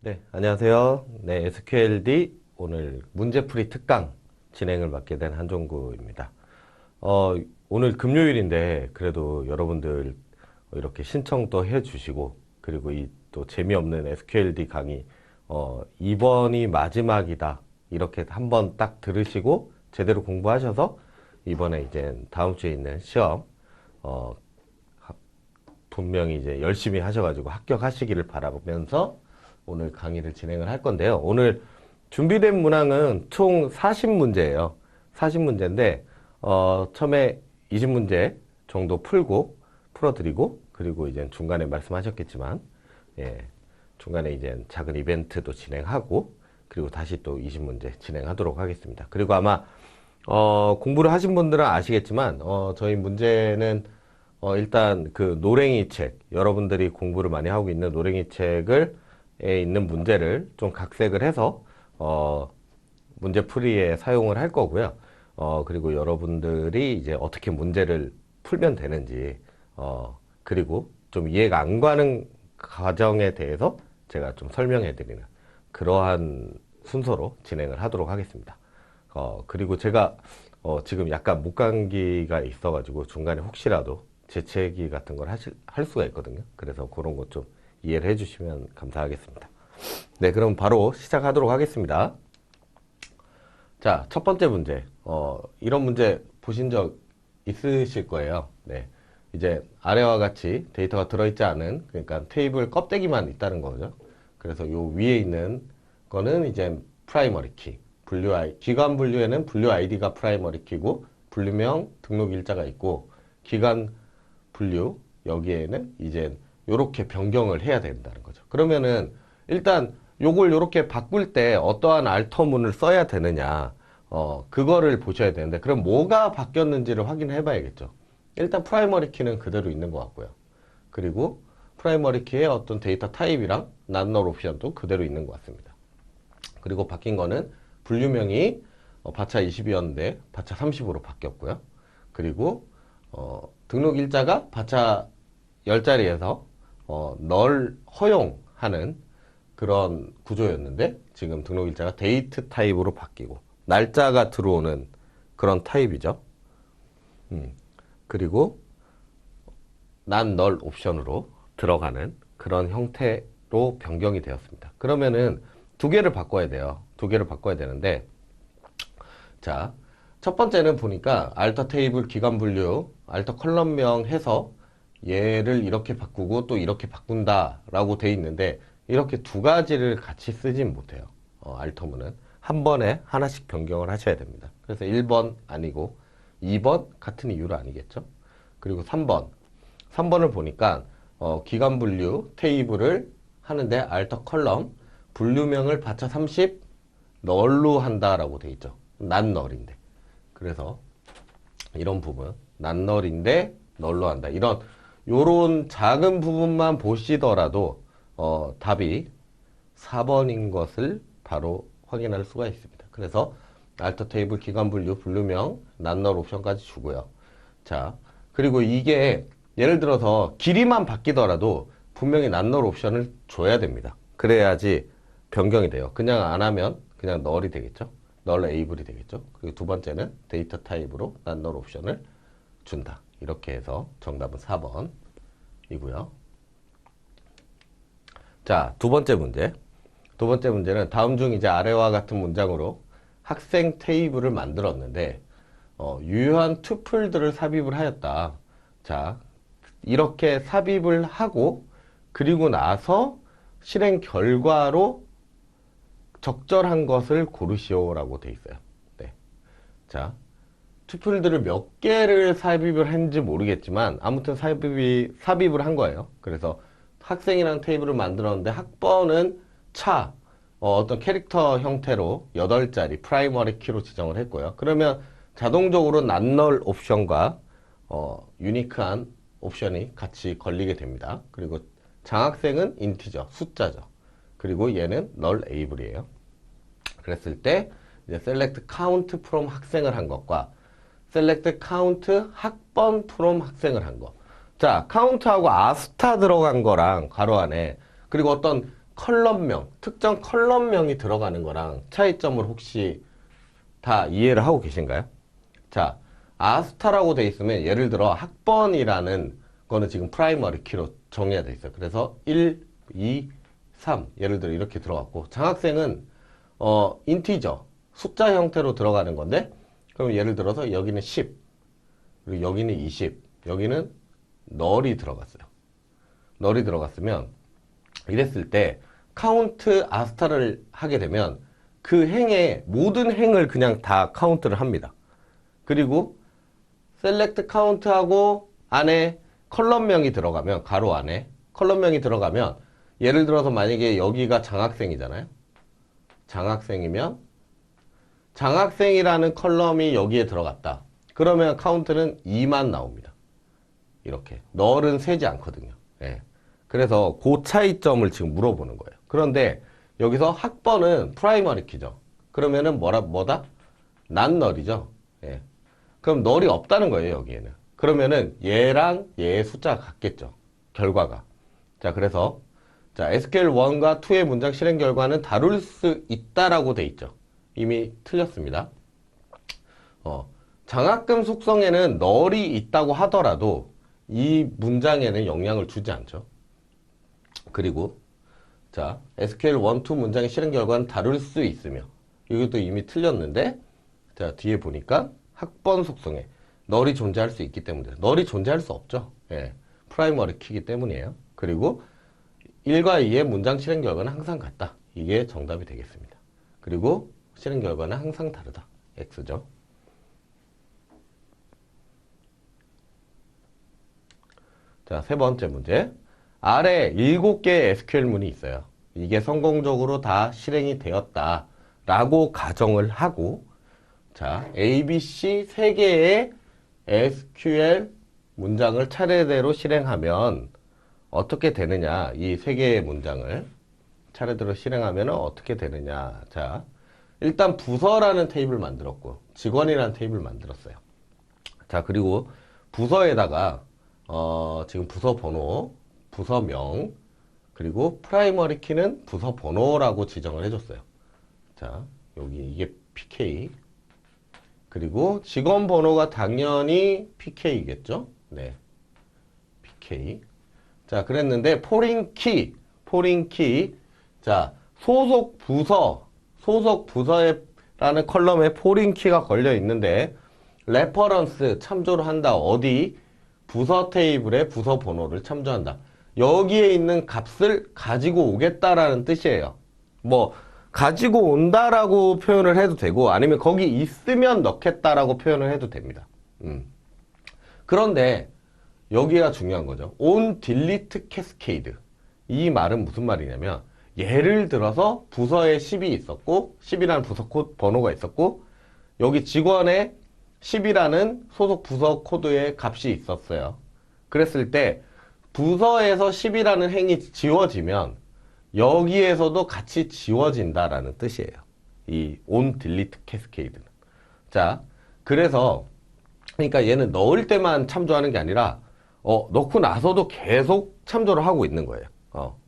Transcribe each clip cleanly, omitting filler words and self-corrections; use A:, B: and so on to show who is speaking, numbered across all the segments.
A: 네, 안녕하세요. 네, SQLD 오늘 문제풀이 특강 진행을 맡게 된 한종구입니다. 오늘 금요일인데 그래도 여러분들 이렇게 신청도 해주시고 그리고 이 또 재미없는 SQLD 강의 이번이 마지막이다 이렇게 한번 딱 들으시고 제대로 공부하셔서 이번에 이제 다음 주에 있는 시험 어, 분명히 이제 열심히 하셔가지고 합격하시기를 바라면서 오늘 강의를 진행을 할 건데요. 오늘 준비된 문항은 총 40문제예요. 40문제인데 처음에 20문제 정도 풀어드리고 그리고 이제 중간에 말씀하셨겠지만 중간에 이제 작은 이벤트도 진행하고 그리고 다시 또 20문제 진행하도록 하겠습니다. 그리고 아마 공부를 하신 분들은 아시겠지만 저희 문제는 일단 그 노랭이 책, 여러분들이 공부를 많이 하고 있는 노랭이 책을 에 있는 문제를 좀 각색을 해서 문제 풀이에 사용을 할 거고요. 그리고 여러분들이 이제 어떻게 문제를 풀면 되는지 그리고 좀 이해가 안 가는 과정에 대해서 제가 좀 설명해 드리는 그러한 순서로 진행을 하도록 하겠습니다. 그리고 제가 지금 약간 목감기가 있어가지고 중간에 혹시라도 재채기 같은 걸 할 수가 있거든요. 그래서 그런 것 좀 이해를 해주시면 감사하겠습니다. 네, 그럼 바로 시작하도록 하겠습니다. 자, 첫 번째 문제. 이런 문제 보신 적 있으실 거예요. 네. 이제 아래와 같이 데이터가 들어있지 않은, 그러니까 테이블 껍데기만 있다는 거죠. 그래서 요 위에 있는 거는 이제 프라이머리 키. 기관 분류에는 분류 아이디가 프라이머리 키고, 분류명, 등록 일자가 있고, 기관 분류, 여기에는 이제 요렇게 변경을 해야 된다는 거죠. 그러면은 일단 요걸 요렇게 바꿀 때 어떠한 알터문을 써야 되느냐 그거를 보셔야 되는데 그럼 뭐가 바뀌었는지를 확인해 봐야겠죠. 일단 프라이머리 키는 그대로 있는 것 같고요. 그리고 프라이머리 키의 어떤 데이터 타입이랑 낫널 옵션도 그대로 있는 것 같습니다. 그리고 바뀐 거는 분류명이 바차 20이었는데 바차 30으로 바뀌었고요. 그리고 등록 일자가 바차 10자리에서 널 허용하는 그런 구조였는데 지금 등록 일자가 데이트 타입으로 바뀌고 날짜가 들어오는 그런 타입이죠. 그리고 난 널 옵션으로 들어가는 그런 형태로 변경이 되었습니다. 그러면은 두 개를 바꿔야 돼요. 두 개를 바꿔야 되는데 자, 첫 번째는 보니까 알터 테이블 기관 분류, 알터 컬럼명 해서 얘를 이렇게 바꾸고 또 이렇게 바꾼다 라고 돼 있는데 이렇게 두 가지를 같이 쓰진 못해요. 알터문은 한 번에 하나씩 변경을 하셔야 됩니다. 그래서 1번 아니고 2번 같은 이유로 아니겠죠. 그리고 3번을 보니까 기관 분류 테이블을 하는데 알터 컬럼 분류명을 바차 30 널로 한다라고 돼 있죠. 난 널인데. 그래서 이런 부분 난 널인데 널로 한다. 요런 작은 부분만 보시더라도 답이 4번인 것을 바로 확인할 수가 있습니다. 그래서 알터 테이블 기관 분류 분류명 낫널 옵션까지 주고요. 자, 그리고 이게 예를 들어서 길이만 바뀌더라도 분명히 낫널 옵션을 줘야 됩니다. 그래야지 변경이 돼요. 그냥 안 하면 그냥 널이 되겠죠. 널 에이블이 되겠죠. 그리고 두 번째는 데이터 타입으로 낫널 옵션을 준다. 이렇게 해서 정답은 4번이고요. 자, 두 번째 문제. 두 번째 문제는 다음 중 이제 아래와 같은 문장으로 학생 테이블을 만들었는데 유효한 투플들을 삽입을 하였다. 자, 이렇게 삽입을 하고 그리고 나서 실행 결과로 적절한 것을 고르시오라고 돼 있어요. 네. 자, 투플들을 몇 개를 삽입을 했는지 모르겠지만 아무튼 삽입을 한 거예요. 그래서 학생이라는 테이블을 만들었는데 학번은 어떤 캐릭터 형태로 8자리 프라이머리 키로 지정을 했고요. 그러면 자동적으로 낫널 옵션과 유니크한 옵션이 같이 걸리게 됩니다. 그리고 장학생은 인티저, 숫자죠. 그리고 얘는 널 에이블이에요. 그랬을 때 이제 select count from 학생을 한 것과 select count 학번 from 학생을 한 거. 자, count하고 아스타 들어간 거랑 괄호 안에 그리고 어떤 컬럼명, 특정 컬럼명이 들어가는 거랑 차이점을 혹시 다 이해를 하고 계신가요? 자, 아스타라고 돼 있으면 예를 들어 학번이라는 거는 지금 프라이머리 키로 정리가 돼 있어요. 그래서 1, 2, 3 예를 들어 이렇게 들어갔고, 장학생은 인티저 숫자 형태로 들어가는 건데, 그럼 예를 들어서 여기는 10, 그리고 여기는 20, 여기는 널이 들어갔어요. 널이 들어갔으면 이랬을 때 카운트 아스타를 하게 되면 그 행의 모든 행을 그냥 다 카운트를 합니다. 그리고 셀렉트 카운트하고 안에 컬럼명이 들어가면, 가로 안에 컬럼명이 들어가면, 예를 들어서 만약에 여기가 장학생이잖아요. 장학생이면 장학생이라는 컬럼이 여기에 들어갔다. 그러면 카운트는 2만 나옵니다. 이렇게 널은 세지 않거든요. 예. 그래서 그 차이점을 지금 물어보는 거예요. 그런데 여기서 학번은 프라이머리 키죠. 그러면은 뭐다? 난널이죠. 예. 그럼 널이 없다는 거예요, 여기에는. 그러면은 얘랑 얘의 숫자가 같겠죠. 결과가. 자, 그래서 자, SQL1과 2의 문장 실행 결과는 다룰 수 있다라고 돼 있죠. 이미 틀렸습니다. 장학금 속성에는 널이 있다고 하더라도 이 문장에는 영향을 주지 않죠. 그리고 자, SQL1, 2 문장의 실행 결과는 다룰 수 있으며, 이것도 이미 틀렸는데, 자, 뒤에 보니까 학번 속성에 널이 존재할 수 있기 때문에, 널이 존재할 수 없죠. 예, 프라이머리 키이기 때문이에요. 그리고 1과 2의 문장 실행 결과는 항상 같다. 이게 정답이 되겠습니다. 그리고 실행 결과는 항상 다르다. X죠. 자, 세 번째 문제. 아래 7개의 SQL문이 있어요. 이게 성공적으로 다 실행이 되었다 라고 가정을 하고, 자, A, B, C 3개의 SQL 문장을 차례대로 실행하면 어떻게 되느냐. 이 3개의 문장을 차례대로 실행하면 어떻게 되느냐. 자, 일단 부서라는 테이블 만들었고, 직원이라는 테이블 만들었어요. 자, 그리고 부서에다가 지금 부서 번호, 부서명, 그리고 프라이머리 키는 부서 번호라고 지정을 해줬어요. 자, 여기 이게 PK. 그리고 직원 번호가 당연히 PK겠죠? 네. PK. 자, 그랬는데, 포린 키. 자, 소속 부서라는 컬럼에 포린 키가 걸려 있는데, 레퍼런스 참조를 한다. 어디? 부서 테이블의 부서 번호를 참조한다. 여기에 있는 값을 가지고 오겠다라는 뜻이에요. 뭐 가지고 온다라고 표현을 해도 되고, 아니면 거기 있으면 넣겠다라고 표현을 해도 됩니다. 그런데 여기가 중요한 거죠. on delete cascade. 이 말은 무슨 말이냐면, 예를 들어서 부서에 10이 있었고, 10이라는 부서 번호가 있었고, 여기 직원에 10이라는 소속 부서 코드의 값이 있었어요. 그랬을 때 부서에서 10이라는 행이 지워지면 여기에서도 같이 지워진다라는 뜻이에요. 이 on delete cascade는. 자, 그래서 그러니까 얘는 넣을 때만 참조하는 게 아니라 넣고 나서도 계속 참조를 하고 있는 거예요.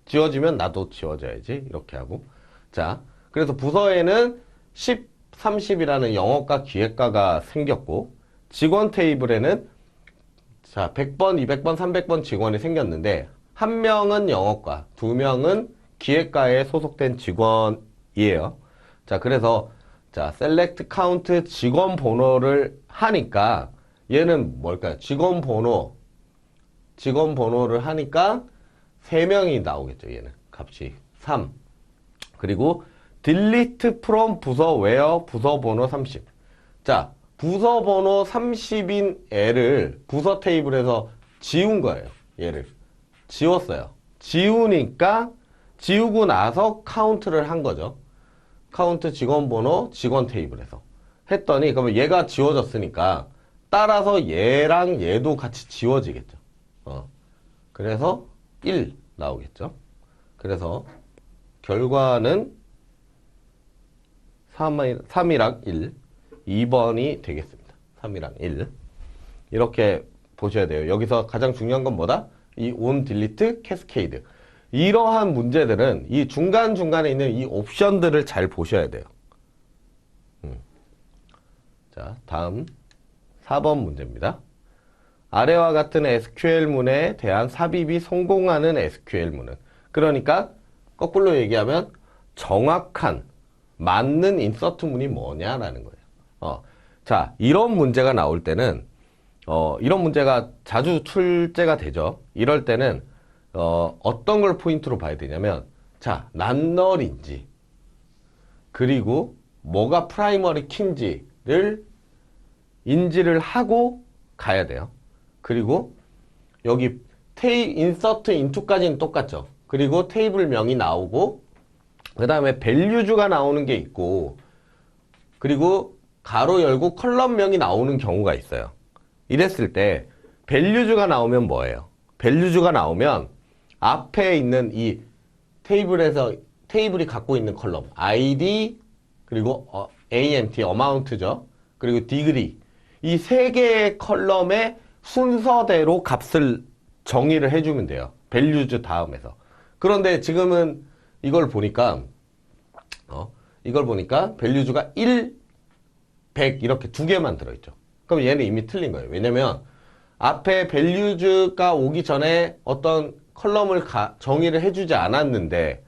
A: 지워지면 나도 지워져야지 이렇게 하고. 자, 그래서 부서에는 10, 30이라는 영어과 기획과가 생겼고, 직원 테이블에는 자, 100번, 200번, 300번 직원이 생겼는데, 한 명은 영어과, 두 명은 기획과에 소속된 직원이에요. 자, 그래서 자, select count 직원 번호를 하니까 얘는 뭘까요? 직원 번호를 하니까 3명이 나오겠죠. 얘는 값이 3. 그리고 delete from 부서 where 부서 번호 30. 자, 부서 번호 30인 애를 부서 테이블에서 지운 거예요. 얘를 지웠어요. 지우니까 지우고 나서 카운트를 한 거죠. 카운트 직원 번호 직원 테이블에서 했더니, 그러면 얘가 지워졌으니까 따라서 얘랑 얘도 같이 지워지겠죠. 그래서 1 나오겠죠. 그래서 결과는 3이랑 1, 2번이 되겠습니다. 3이랑 1. 이렇게 보셔야 돼요. 여기서 가장 중요한 건 뭐다? 이 on delete cascade. 이러한 문제들은 이 중간중간에 있는 이 옵션들을 잘 보셔야 돼요. 자, 다음 4번 문제입니다. 아래와 같은 SQL문에 대한 삽입이 성공하는 SQL문은, 그러니까 거꾸로 얘기하면 정확한 맞는 인서트문이 뭐냐라는 거예요. 자, 이런 문제가 나올 때는 이런 문제가 자주 출제가 되죠. 이럴 때는 어떤 걸 포인트로 봐야 되냐면, 자, 낱널인지 그리고 뭐가 프라이머리 키인지를 인지를 하고 가야 돼요. 그리고 여기 인서트 인투까지는 똑같죠. 그리고 테이블명이 나오고 그 다음에 밸류주가 나오는 게 있고, 그리고 가로 열고 컬럼명이 나오는 경우가 있어요. 이랬을 때 밸류주가 나오면 뭐예요? 밸류주가 나오면 앞에 있는 이 테이블이 갖고 있는 컬럼 ID 그리고 AMT 어마운트죠. 그리고 디그리, 이 세 개의 컬럼의 순서대로 값을 정의를 해주면 돼요. 밸류주 다음에서. 그런데 지금은 이걸 보니까 밸류주가 1, 100 이렇게 두 개만 들어있죠. 그럼 얘는 이미 틀린 거예요. 왜냐면 앞에 밸류주가 오기 전에 어떤 컬럼을 정의를 해주지 않았는데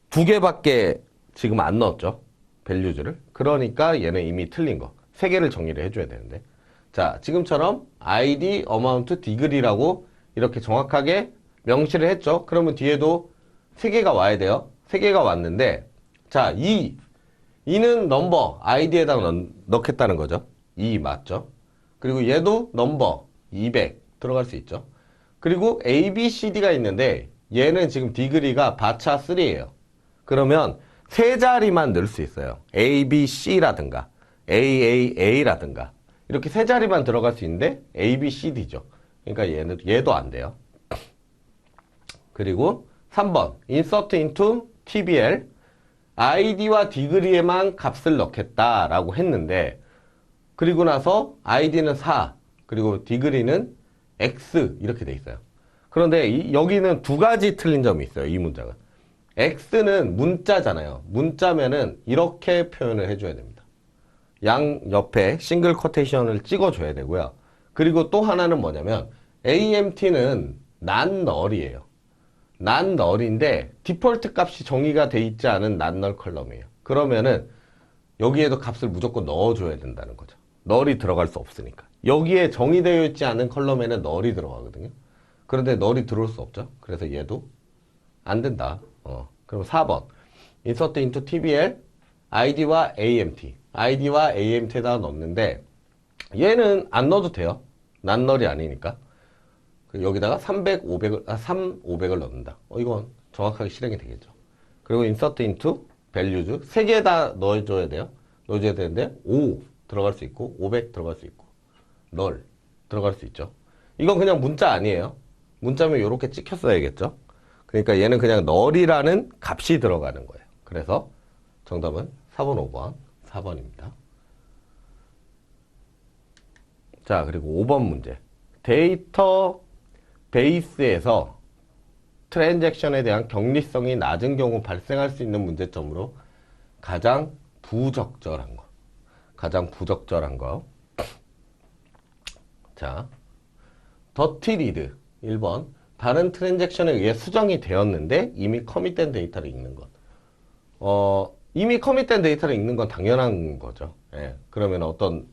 A: 두 개밖에 지금 안 넣었죠. 밸류주를. 그러니까 얘는 이미 틀린 거. 세 개를 정의를 해줘야 되는데. 자, 지금처럼 ID, amount, degree라고 이렇게 정확하게 명시를 했죠. 그러면 뒤에도 세 개가 와야 돼요. 세 개가 왔는데, 자, 이는 넘버, ID에다가 넣겠다는 거죠. 2 맞죠? 그리고 얘도 넘버, 200 들어갈 수 있죠. 그리고 A, B, C, D가 있는데 얘는 지금 degree가 바차 3예요. 그러면 세 자리만 넣을 수 있어요. A, B, C라든가 AAA라든가 이렇게 세 자리만 들어갈 수 있는데 A, B, C, D죠. 그러니까 얘도 안 돼요. 그리고 3번 insert into TBL ID와 degree에만 값을 넣겠다라고 했는데, 그리고 나서 ID는 4 그리고 degree는 X 이렇게 돼 있어요. 그런데 여기는 두 가지 틀린 점이 있어요. 이 문장은 X는 문자잖아요. 문자면은 이렇게 표현을 해줘야 됩니다. 양 옆에 싱글 쿼테이션을 찍어줘야 되고요. 그리고 또 하나는 뭐냐면 AMT는 낱널이에요. 낱널인데 디폴트 값이 정의가 돼 있지 않은 낱널 컬럼이에요. 그러면은 여기에도 값을 무조건 넣어줘야 된다는 거죠. 널이 들어갈 수 없으니까. 여기에 정의되어 있지 않은 컬럼에는 널이 들어가거든요. 그런데 널이 들어올 수 없죠. 그래서 얘도 안 된다. 그럼 4번 insert into TBL ID와 AMT ID와 AMT에다가 넣는데 얘는 안 넣어도 돼요. 낱널이 아니니까. 여기다가 500을 넣는다. 이건 정확하게 실행이 되겠죠. 그리고 insert into values 3개 다 넣어줘야 돼요. 넣어줘야 되는데 5 들어갈 수 있고 500 들어갈 수 있고 널 들어갈 수 있죠. 이건 그냥 문자 아니에요. 문자면 이렇게 찍혔어야겠죠. 그러니까 얘는 그냥 널이라는 값이 들어가는 거예요. 그래서 정답은 4번, 5번, 4번입니다. 자, 그리고 5번 문제. 데이터 베이스에서 트랜잭션에 대한 격리성이 낮은 경우 발생할 수 있는 문제점으로 가장 부적절한 거. 자, 더티 리드 1번. 다른 트랜잭션에 의해 수정이 되었는데 이미 커밋된 데이터를 읽는 것. 이미 커밋된 데이터를 읽는 건 당연한 거죠. 예, 그러면 어떤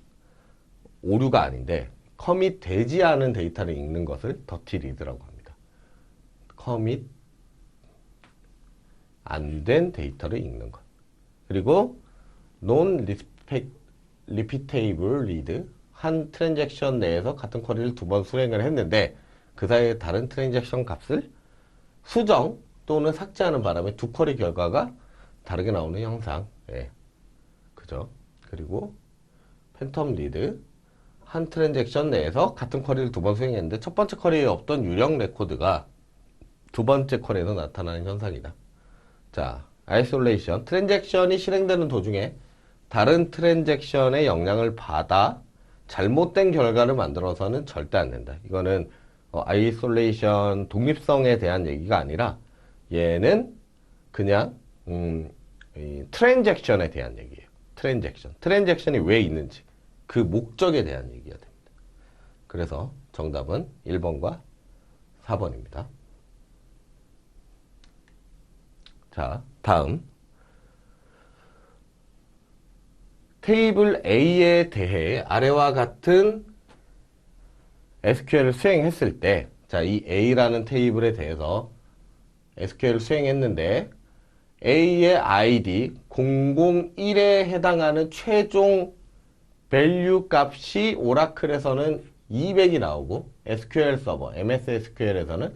A: 오류가 아닌데 커밋 되지 않은 데이터를 읽는 것을 더티 리드라고 합니다. 커밋 안 된 데이터를 읽는 것. 그리고 non repeatable read 한 트랜잭션 내에서 같은 쿼리를 두 번 수행을 했는데 그 사이에 다른 트랜잭션 값을 수정 또는 삭제하는 바람에 두 쿼리 결과가 다르게 나오는 형상. 예. 그죠? 그리고 팬텀 리드 한 트랜잭션 내에서 같은 쿼리를 두 번 수행했는데 첫 번째 쿼리에 없던 유령 레코드가 두 번째 쿼리에서 나타나는 현상이다. 자, 아이솔레이션 트랜잭션이 실행되는 도중에 다른 트랜잭션의 영향을 받아 잘못된 결과를 만들어서는 절대 안 된다. 이거는 아이솔레이션 독립성에 대한 얘기가 아니라 얘는 그냥 이 트랜잭션에 대한 얘기예요. 트랜잭션이 왜 있는지 그 목적에 대한 얘기가 됩니다. 그래서 정답은 1번과 4번입니다. 자, 다음 테이블 A에 대해 아래와 같은 SQL을 수행했을 때, 자, 이 A라는 테이블에 대해서 SQL을 수행했는데 A의 ID 001에 해당하는 최종 밸류 값이 오라클에서는 200이 나오고 SQL 서버, MS SQL에서는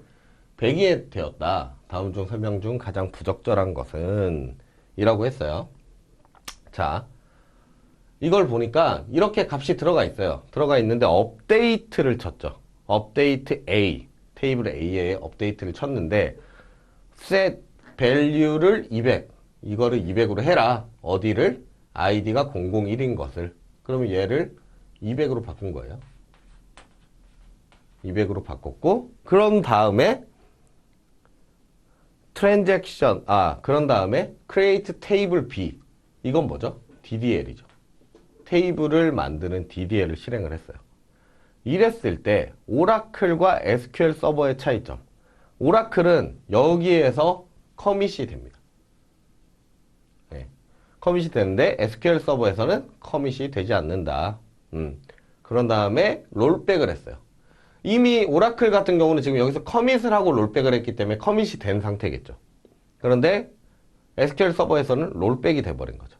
A: 100이 되었다. 다음 중 설명 중 가장 부적절한 것은 이라고 했어요. 자, 이걸 보니까 이렇게 값이 들어가 있어요. 들어가 있는데 업데이트를 쳤죠. 업데이트 A, 테이블 A에 업데이트를 쳤는데 set value를 200, 이거를 200으로 해라. 어디를? id가 001인 것을. 그러면 얘를 200으로 바꾼 거예요. 200으로 바꿨고, 그런 다음에 그런 다음에 create table B, 이건 뭐죠? DDL이죠. 테이블을 만드는 DDL을 실행을 했어요. 이랬을 때 오라클과 SQL 서버의 차이점. 오라클은 여기에서 커밋이 됩니다. 네. 커밋이 되는데 SQL 서버에서는 커밋이 되지 않는다. 그런 다음에 롤백을 했어요. 이미 오라클 같은 경우는 지금 여기서 커밋을 하고 롤백을 했기 때문에 커밋이 된 상태겠죠. 그런데 SQL 서버에서는 롤백이 돼버린 거죠.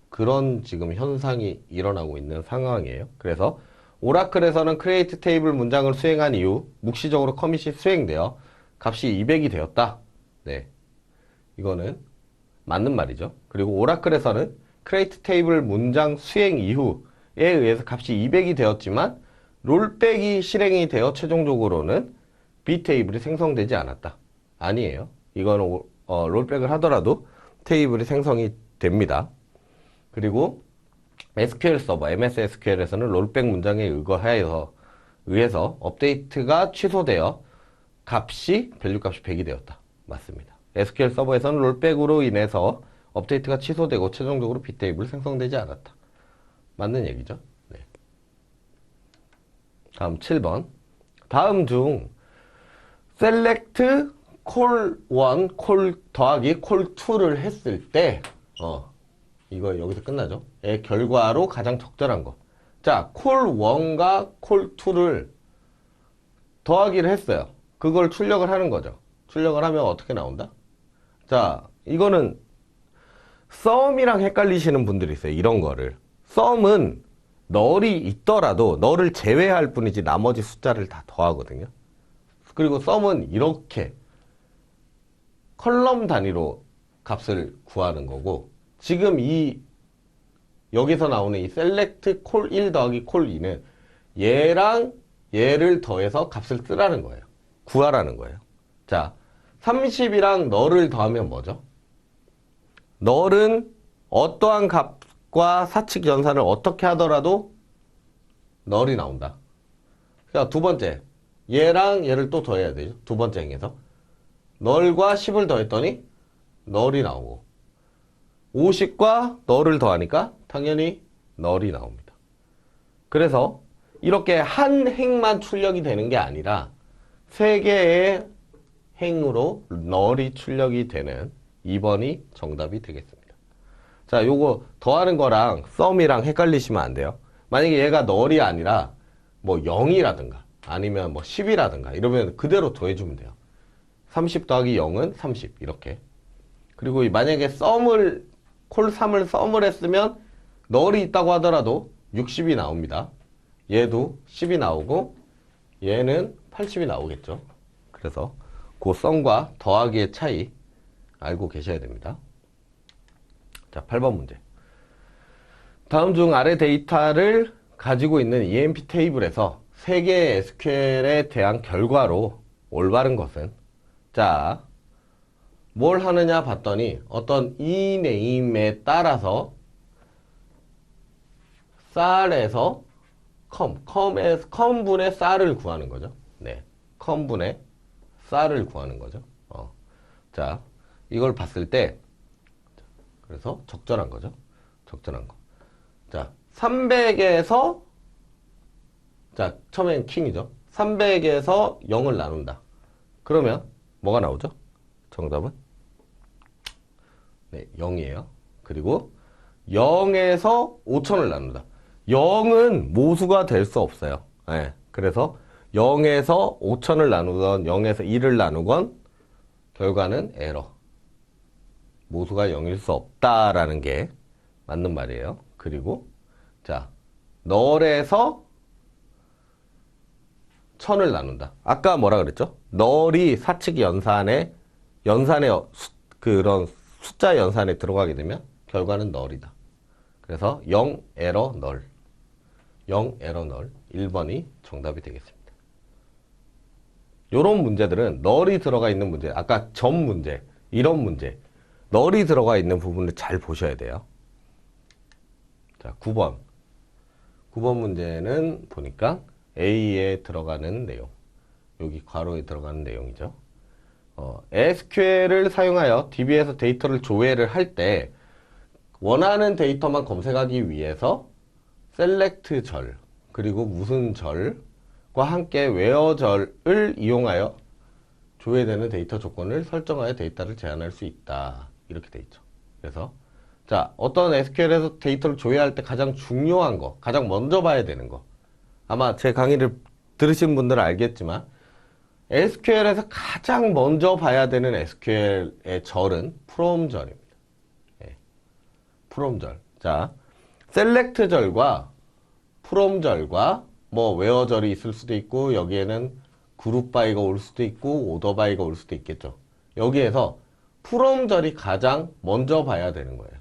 A: 그런 지금 현상이 일어나고 있는 상황이에요. 그래서 오라클에서는 create 테이블 문장을 수행한 이후 묵시적으로 커밋이 수행되어 값이 200이 되었다. 네, 이거는 맞는 말이죠. 그리고 오라클에서는 create 테이블 문장 수행 이후에 의해서 값이 200이 되었지만 롤백이 실행이 되어 최종적으로는 B 테이블이 생성되지 않았다. 아니에요. 이거는 롤백을 하더라도 테이블이 생성이 됩니다. 그리고 SQL 서버, MS SQL에서는 롤백 문장에 의해서 업데이트가 취소되어 밸류 값이 100이 되었다. 맞습니다. SQL 서버에서는 롤백으로 인해서 업데이트가 취소되고 최종적으로 B테이블이 생성되지 않았다. 맞는 얘기죠. 네. 다음 7번. 다음 중 select call 1, call 더하기 call 2를 했을 때 이거 여기서 끝나죠. 의 결과로 가장 적절한 거. 자, call 1과 call 2를 더하기를 했어요. 그걸 출력을 하는 거죠. 출력을 하면 어떻게 나온다? 자, 이거는 sum이랑 헷갈리시는 분들이 있어요. 이런 거를. sum은 널이 있더라도 널을 제외할 뿐이지 나머지 숫자를 다 더하거든요. 그리고 sum은 이렇게 컬럼 단위로 값을 구하는 거고, 지금 여기서 나오는 이 select call 1 더하기 call 2는 얘랑 얘를 더해서 값을 쓰라는 거예요. 구하라는 거예요. 자, 30이랑 널을 더하면 뭐죠? 널은 어떠한 값과 사칙 연산을 어떻게 하더라도 널이 나온다. 그러니까 두 번째, 얘랑 얘를 또 더해야 되죠. 두 번째 행에서 널과 10을 더했더니 널이 나오고 50과 널을 더하니까 당연히 널이 나옵니다. 그래서 이렇게 한 행만 출력이 되는 게 아니라 세 개의 행으로 널이 출력이 되는 2번이 정답이 되겠습니다. 자, 요거 더하는 거랑 sum이랑 헷갈리시면 안 돼요. 만약에 얘가 널이 아니라 뭐 0이라든가 아니면 뭐 10이라든가 이러면 그대로 더해주면 돼요. 30 더하기 0은 30 이렇게. 그리고 만약에 콜 3을 썸을 했으면 널이 있다고 하더라도 60이 나옵니다. 얘도 10이 나오고 얘는 80이 나오겠죠. 그래서 그 썸과 더하기의 차이 알고 계셔야 됩니다. 자, 8번 문제. 다음 중 아래 데이터를 가지고 있는 EMP 테이블에서 3개의 SQL에 대한 결과로 올바른 것은, 자, 뭘 하느냐 봤더니 어떤 이 네임에 따라서 쌀에서 컴분의 쌀을 구하는 거죠. 네, 컴분의 쌀을 구하는 거죠. 자, 이걸 봤을 때, 그래서 적절한 거죠. 적절한 거. 자, 300에서, 자, 처음엔 킹이죠. 300에서 0을 나눈다. 그러면 뭐가 나오죠? 정답은? 네, 0이에요. 그리고 0에서 5천을 나눈다. 0은 모수가 될 수 없어요. 네, 그래서 0에서 5천을 나누건 0에서 1을 나누건 결과는 에러. 모수가 0일 수 없다라는 게 맞는 말이에요. 그리고 자, 널에서 1000을 나눈다. 아까 뭐라 그랬죠? 널이 사칙 연산에 그런 숫자 연산에 들어가게 되면 결과는 널이다. 그래서 0 에러 널. 0 에러 널. 1번이 정답이 되겠습니다. 요런 문제들은 널이 들어가 있는 문제, 아까 점 문제, 이런 문제, 널이 들어가 있는 부분을 잘 보셔야 돼요. 자, 9번. 9번 문제는 보니까 A에 들어가는 내용, 여기 괄호에 들어가는 내용이죠. SQL을 사용하여 DB에서 데이터를 조회를 할 때 원하는 데이터만 검색하기 위해서 셀렉트 절, 그리고 무슨 절과 함께 웨어 절을 이용하여 조회되는 데이터 조건을 설정하여 데이터를 제한할 수 있다. 이렇게 돼 있죠. 그래서 자, 어떤 SQL에서 데이터를 조회할 때 가장 중요한 거, 가장 먼저 봐야 되는 거. 아마 제 강의를 들으신 분들은 알겠지만 SQL에서 가장 먼저 봐야 되는 SQL의 절은 from 절입니다. 예, from 절. 자, select 절과 from 절과 뭐 where 절이 있을 수도 있고 여기에는 group by가 올 수도 있고 order by가 올 수도 있겠죠. 여기에서 from 절이 가장 먼저 봐야 되는 거예요.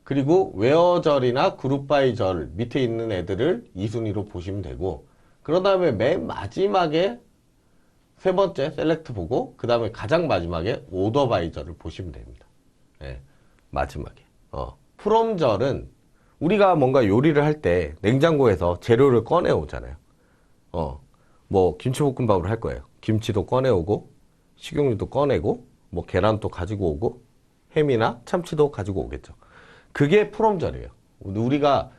A: 그리고 where 절이나 group by 절 밑에 있는 애들을 2순위로 보시면 되고 그런 다음에 맨 마지막에 세 번째 셀렉트 보고 그 다음에 가장 마지막에 오더 바이 절을 보시면 됩니다. 예, 마지막에. 프롬 절은 우리가 뭔가 요리를 할 때 냉장고에서 재료를 꺼내 오잖아요. 뭐 김치볶음밥을 할 거예요. 김치도 꺼내 오고 식용유도 꺼내고 뭐 계란도 가지고 오고 햄이나 참치도 가지고 오겠죠. 그게 프롬 절이에요. 우리가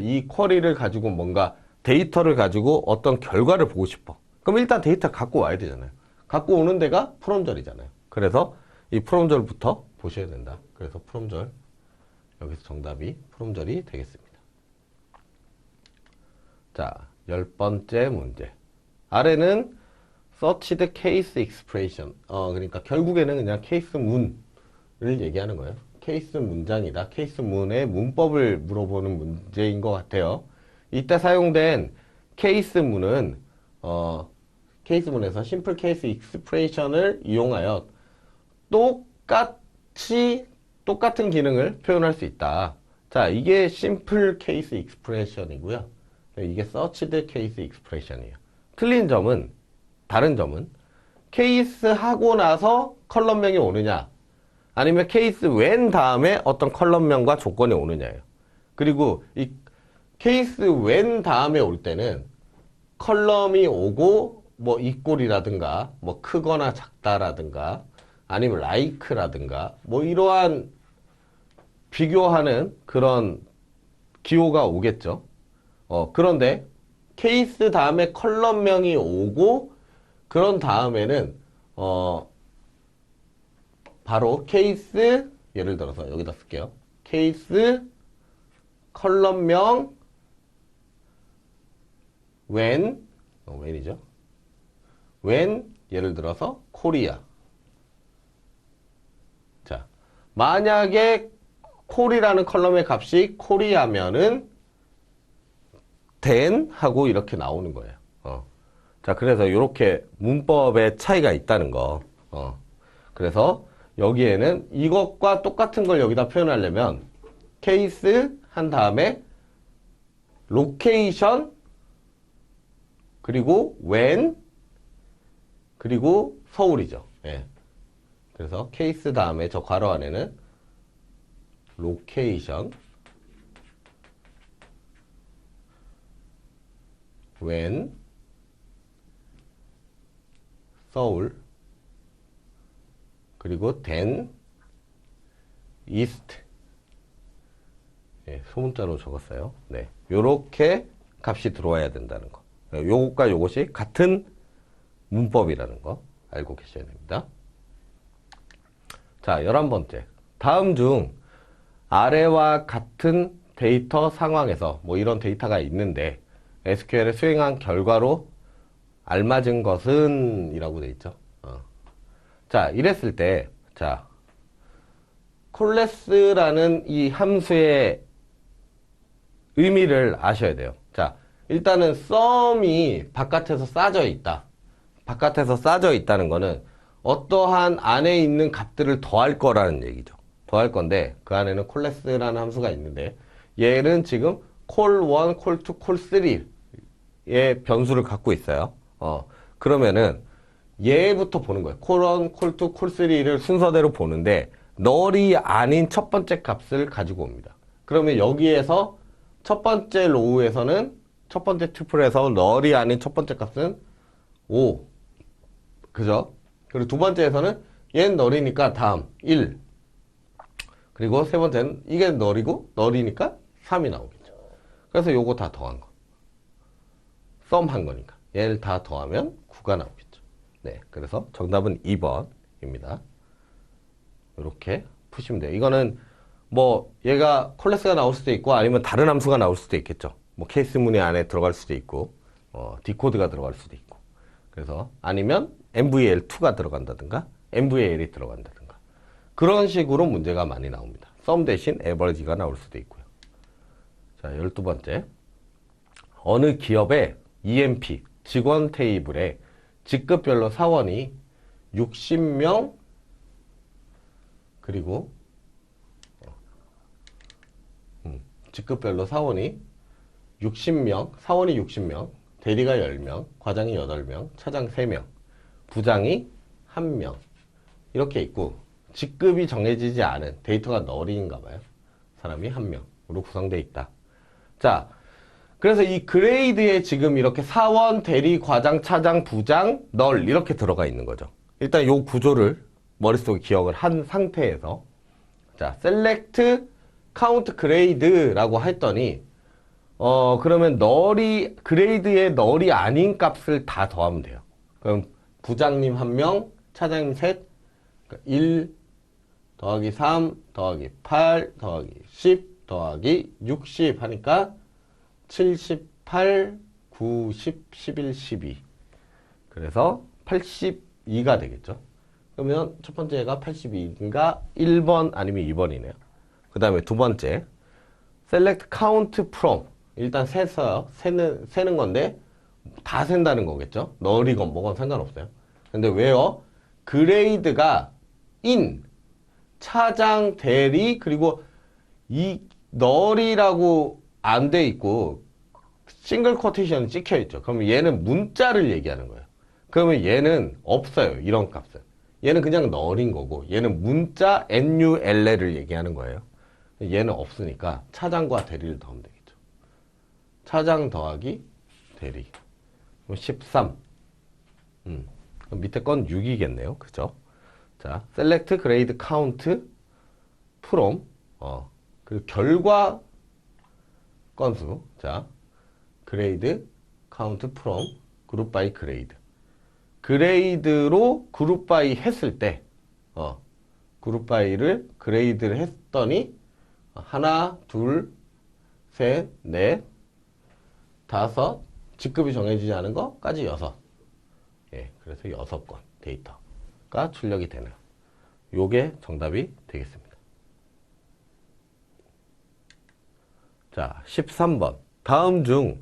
A: 이 쿼리를 가지고 뭔가 데이터를 가지고 어떤 결과를 보고 싶어. 그럼 일단 데이터 갖고 와야 되잖아요. 갖고 오는 데가 프롬절이잖아요. 그래서 이 프롬절부터 보셔야 된다. 그래서 프롬절, 여기서 정답이 프롬절이 되겠습니다. 자, 10번째 문제. 아래는 searched case expression. 그러니까 결국에는 그냥 케이스 문을 얘기하는 거예요. 케이스 문장이다. 케이스 문의 문법을 물어보는 문제인 것 같아요. 이때 사용된 케이스 문은 케이스 문에서 심플 케이스 익스프레션을 이용하여 똑같은 기능을 표현할 수 있다. 자, 이게 심플 케이스 익스프레션이고요. 이게 searched 케이스 익스프레션이에요. 틀린 점은, 다른 점은 케이스 하고 나서 컬럼명이 오느냐 아니면 케이스 when 다음에 어떤 컬럼명과 조건이 오느냐예요. 그리고 이 케이스 when 다음에 올 때는 컬럼이 오고 뭐 이꼴이라든가 뭐 크거나 작다라든가 아니면 like라든가 뭐 이러한 비교하는 그런 기호가 오겠죠. 그런데 케이스 다음에 컬럼명이 오고 그런 다음에는 바로 케이스 예를 들어서 여기다 쓸게요. 케이스 컬럼명 when이죠. when 예를 들어서 코리아. 자, 만약에 콜이라는 컬럼의 값이 코리아면은 then 하고 이렇게 나오는 거예요. 자, 그래서 이렇게 문법의 차이가 있다는 거. 그래서 여기에는 이것과 똑같은 걸 여기다 표현하려면 케이스 한 다음에 로케이션 그리고 when 그리고 서울이죠. 예. 그래서 케이스 다음에 저 괄호 안에는 로케이션 when 서울 그리고 then east. 예, 소문자로 적었어요. 네, 요렇게 값이 들어와야 된다는 거. 요것과 요것이 같은 문법이라는 거 알고 계셔야 됩니다. 자, 11번째. 다음 중 아래와 같은 데이터 상황에서 뭐 이런 데이터가 있는데 SQL을 수행한 결과로 알맞은 것은 이라고 돼 있죠. 자, 이랬을 때, 자, 콜레스라는 이 함수의 의미를 아셔야 돼요. 자, 일단은 썸이 바깥에서 싸져 있다. 바깥에서 싸져 있다는 거는 어떠한 안에 있는 값들을 더할 거라는 얘기죠. 더할 건데 그 안에는 콜레스라는 함수가 있는데 얘는 지금 콜1, 콜2, 콜3의 변수를 갖고 있어요. 그러면은 얘부터 보는 거예요. 콜1, 콜2, 콜3를 순서대로 보는데 널이 아닌 첫 번째 값을 가지고 옵니다. 그러면 여기에서 첫 번째 로우에서는 첫 번째 튜플에서 널이 아닌 첫 번째 값은 5. 그죠? 그리고 두 번째에서는 얘는 널이니까 다음 1. 그리고 세 번째는 이게 널이고 널이니까 3이 나오겠죠. 그래서 요거 다 더한 거. 썸 한 거니까. 얘를 다 더하면 9가 나오겠죠. 네. 그래서 정답은 2번입니다. 이렇게 푸시면 돼요. 이거는 뭐 얘가 콜레스가 나올 수도 있고 아니면 다른 함수가 나올 수도 있겠죠. 뭐 케이스 문의 안에 들어갈 수도 있고 디코드가 들어갈 수도 있고. 그래서 아니면 MVL2가 들어간다든가 MVL이 들어간다든가 그런 식으로 문제가 많이 나옵니다. 썸 대신 에버리지가 나올 수도 있고요. 자, 12번째. 어느 기업의 EMP 직원 테이블에 직급별로 사원이 60명 그리고 직급별로 사원이 60명, 사원이 60명, 대리가 10명, 과장이 8명, 차장 3명, 부장이 1명 이렇게 있고 직급이 정해지지 않은 데이터가 널인가 봐요. 사람이 1명으로 구성되어 있다. 자, 그래서 이 그레이드에 지금 이렇게 사원, 대리, 과장, 차장, 부장, 널 이렇게 들어가 있는 거죠. 일단 이 구조를 머릿속에 기억을 한 상태에서 자, select count grade라고 했더니 그러면 널이 그레이드의 널이 아닌 값을 다 더하면 돼요. 그럼 부장님 1명, 차장님 셋, 그러니까 1 더하기 3 더하기 8 더하기 10 더하기 60 하니까 78, 90, 11, 12. 그래서 82가 되겠죠. 그러면 첫 번째가 82인가 1번 아니면 2번이네요. 그 다음에 두 번째 select count from 일단 세는 건데 다 센다는 거겠죠. 널이건 뭐건 상관없어요. 근데 왜요? 그레이드가 in 차장 대리 그리고 이 널이라고 안 돼 있고 싱글 코테이션이 찍혀 있죠. 그러면 얘는 문자를 얘기하는 거예요. 그러면 얘는 없어요. 이런 값은. 얘는 그냥 널인 거고 얘는 문자 NULL을 얘기하는 거예요. 얘는 없으니까 차장과 대리를 더하면 되겠죠. 차장 더하기 대리. 13. 그럼 밑에 건 6이겠네요. 그죠? 자, select grade count from 그리고 결과 건수. 자, grade count from group by grade. 그레이드로 그룹 바이 했을 때 그룹 바이를 그레이드를 했더니 하나, 둘, 셋, 넷, 다섯, 직급이 정해지지 않은 것까지 6. 예, 그래서 6건 데이터가 출력이 되는. 요게 정답이 되겠습니다. 자, 13번. 다음 중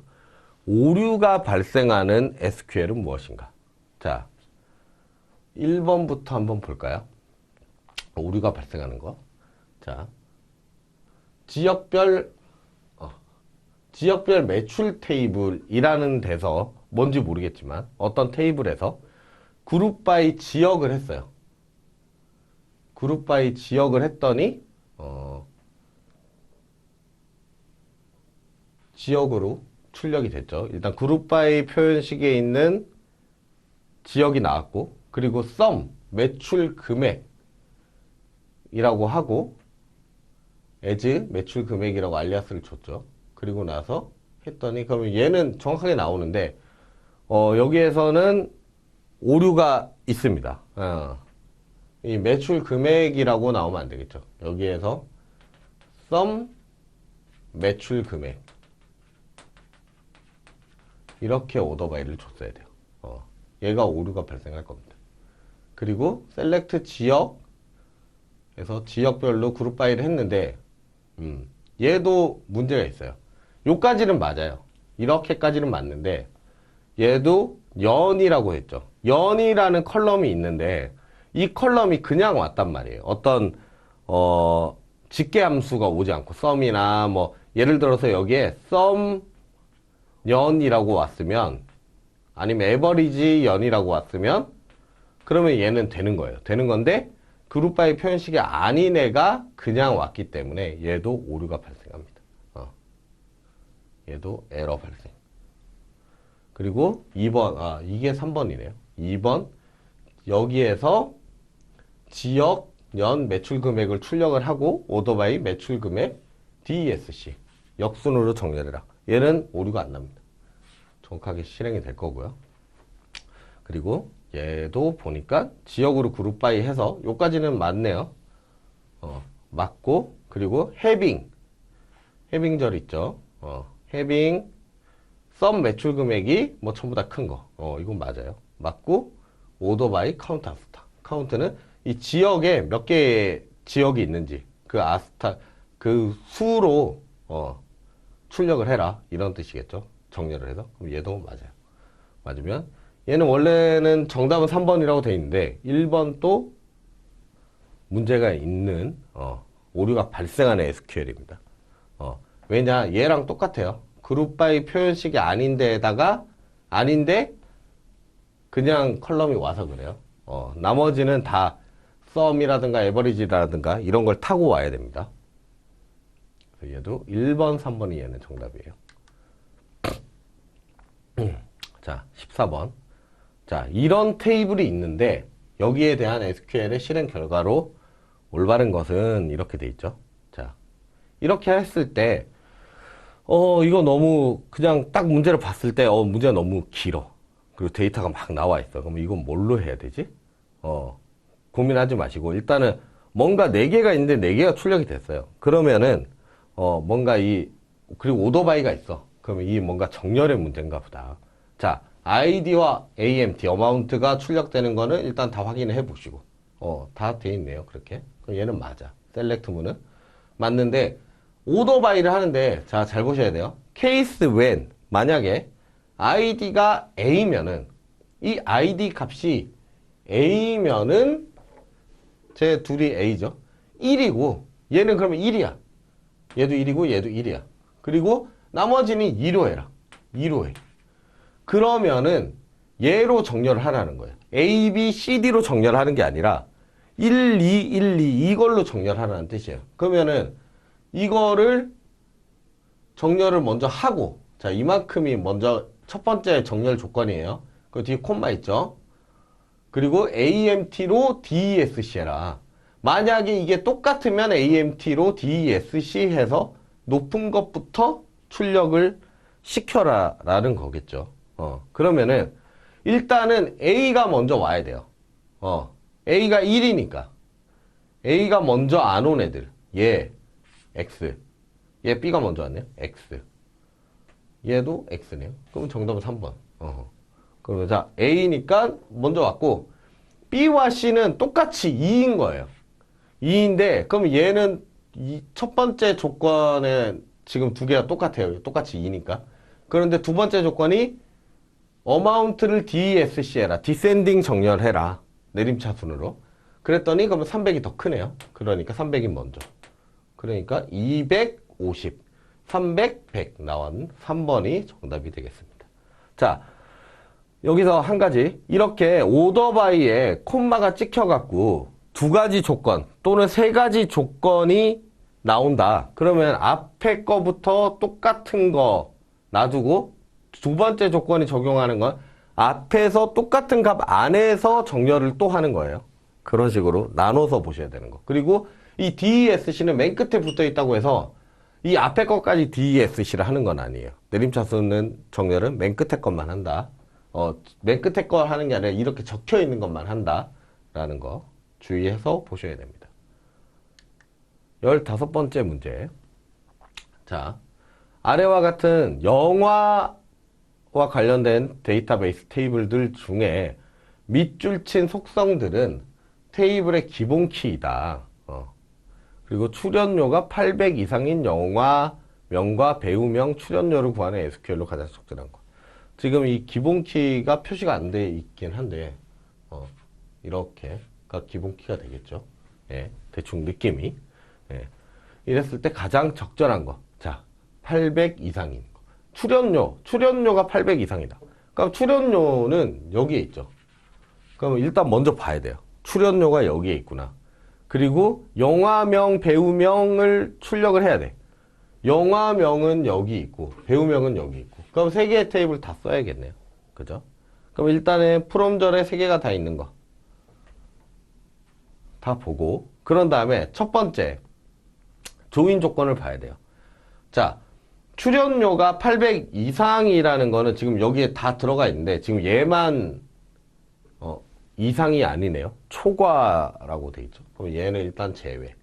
A: 오류가 발생하는 SQL은 무엇인가? 자, 1번부터 한번 볼까요? 오류가 발생하는 거. 자, 지역별 매출 테이블이라는 데서 뭔지 모르겠지만 어떤 테이블에서 그룹 바이 지역을 했어요. 그룹 바이 지역을 했더니 지역으로 출력이 됐죠. 일단 그룹 바이 표현식에 있는 지역이 나왔고 그리고 매출 금액 금액이라고 하고 as 매출 금액이라고 알리아스를 줬죠. 그리고 나서 했더니 그러면 얘는 정확하게 나오는데 여기에서는 오류가 있습니다. 이 매출 금액이라고 나오면 안 되겠죠. 여기에서 sum 매출 금액 이렇게 오더바이를 줬어야 돼요. 얘가 오류가 발생할 겁니다. 그리고 셀렉트 지역에서 지역별로 그룹 바이를 했는데 얘도 문제가 있어요. 요까지는 맞아요. 이렇게까지는 맞는데 얘도 연이라고 했죠. 연이라는 컬럼이 있는데 이 컬럼이 그냥 왔단 말이에요. 어떤 직계함수가 오지 않고 썸이나 뭐 예를 들어서 여기에 썸 연이라고 왔으면 아니면 에버리지 연이라고 왔으면 그러면 얘는 되는 거예요. 되는 건데 그룹 바이 표현식이 아닌 애가 그냥 왔기 때문에 얘도 오류가 발생합니다. 얘도 에러 발생. 그리고 2번, 이게 3번이네요. 2번, 여기에서 지역, 연, 매출 금액을 출력을 하고, 오더 바이 매출 금액, DESC. 역순으로 정렬해라. 얘는 오류가 안 납니다. 정확하게 실행이 될 거고요. 그리고 얘도 보니까 지역으로 그룹 바이 해서, 요까지는 맞네요. 맞고, 그리고 해빙절 있죠. 해빙, 썸 매출 금액이 뭐 전부 다 큰 거. 이건 맞아요. 맞고, 오더 바이 카운트 아스타. 카운트는 이 지역에 몇 개의 지역이 있는지, 그 아스타, 그 수로, 출력을 해라. 이런 뜻이겠죠. 정렬을 해서. 그럼 얘도 맞아요. 맞으면, 얘는 원래는 정답은 3번이라고 되어 있는데, 1번 또 문제가 있는, 오류가 발생하는 SQL입니다. 왜냐, 얘랑 똑같아요. 그룹 바이 표현식이 아닌데 그냥 컬럼이 와서 그래요. 나머지는 다 썸이라든가 에버리지라든가 이런 걸 타고 와야 됩니다. 그래서 얘도 1번, 3번이 얘는 정답이에요. 자, 14번. 자, 이런 테이블이 있는데 여기에 대한 SQL의 실행 결과로 올바른 것은 이렇게 돼 있죠. 자, 이렇게 했을 때 이거 너무 그냥 딱 문제를 봤을 때 문제가 너무 길어. 그리고 데이터가 막 나와 있어. 그럼 이건 뭘로 해야 되지? 고민하지 마시고 일단은 뭔가 4개가 있는데 4개가 출력이 됐어요. 그러면은 뭔가 그리고 오더바이가 있어. 그러면 이 뭔가 정렬의 문제인가 보다. 자, ID와 AMT 어마운트가 출력되는 거는 일단 다 확인을 해 보시고 다 돼 있네요. 그렇게. 그럼 얘는 맞아. 셀렉트문은 맞는데 오더바이를 하는데 자, 잘 보셔야 돼요. 케이스 when 만약에 id가 a면은 이 id 값이 a면은 제 둘이 a죠. 1이고 얘는 그러면 1이야. 얘도 1이고 얘도 1이야. 그리고 나머지는 2로 해라. 2로 해. 그러면은 얘로 정렬을 하라는 거예요. a, b, c, d로 정렬하는 게 아니라 1, 2, 1, 2 이걸로 정렬하라는 뜻이에요. 그러면은 이거를 정렬을 먼저 하고 자, 이만큼이 먼저 첫 번째 정렬 조건이에요. 그 뒤에 콤마 있죠. 그리고 AMT로 DESC 해라. 만약에 이게 똑같으면 AMT로 DESC 해서 높은 것부터 출력을 시켜라 라는 거겠죠. 그러면은 일단은 A가 먼저 와야 돼요. A가 1이니까 A가 먼저 안 온 애들 얘 X 얘 B가 먼저 왔네요. X 얘도 X네요. 그럼 정답은 3번. 그러면 자, A니까 먼저 왔고, B와 C는 똑같이 2인 거예요. 2인데, 그럼 얘는 첫 번째 조건에 지금 두 개가 똑같아요. 똑같이 2니까. 그런데 두 번째 조건이 어마운트를 DESC 해라. 디센딩 정렬해라. 내림차순으로. 그랬더니 그러면 300이 더 크네요. 그러니까 300이 먼저. 그러니까 250. 300, 100 나온 3번이 정답이 되겠습니다. 자, 여기서 한 가지. 이렇게 오더바이에 콤마가 찍혀갖고 2가지 조건 또는 3가지 조건이 나온다. 그러면 앞에 거부터 똑같은 거 놔두고 두 번째 조건이 적용하는 건 앞에서 똑같은 값 안에서 정렬을 또 하는 거예요. 그런 식으로 나눠서 보셔야 되는 거. 그리고 이 DESC는 맨 끝에 붙어 있다고 해서 이 앞에 것까지 DESC를 하는 건 아니에요. 내림차수는 정렬은 맨 끝에 것만 한다. 맨 끝에 거 하는 게 아니라 이렇게 적혀 있는 것만 한다. 라는 거 주의해서 보셔야 됩니다. 15번째 문제. 자, 아래와 같은 영화와 관련된 데이터베이스 테이블들 중에 밑줄 친 속성들은 테이블의 기본 키이다. 그리고 출연료가 800 이상인 영화명과 배우명 출연료를 구하는 SQL로 가장 적절한 거. 지금 이 기본 키가 표시가 안 돼 있긴 한데, 이렇게가 기본 키가 되겠죠. 예, 대충 느낌이. 예. 이랬을 때 가장 적절한 거. 자, 800 이상인 거. 출연료가 800 이상이다. 그럼 출연료는 여기에 있죠. 그럼 일단 먼저 봐야 돼요. 출연료가 여기에 있구나. 그리고 영화명, 배우명을 출력을 해야 돼. 영화명은 여기 있고, 배우명은 여기 있고. 그럼 세 개의 테이블 다 써야겠네요. 그죠? 그럼 일단은 프롬절에 세 개가 다 있는 거. 다 보고. 그런 다음에 첫 번째, 조인 조건을 봐야 돼요. 자, 출연료가 800 이상이라는 거는 지금 여기에 다 들어가 있는데, 지금 얘만, 이상이 아니네요. 초과라고 돼 있죠. 그럼 얘는 일단 제외.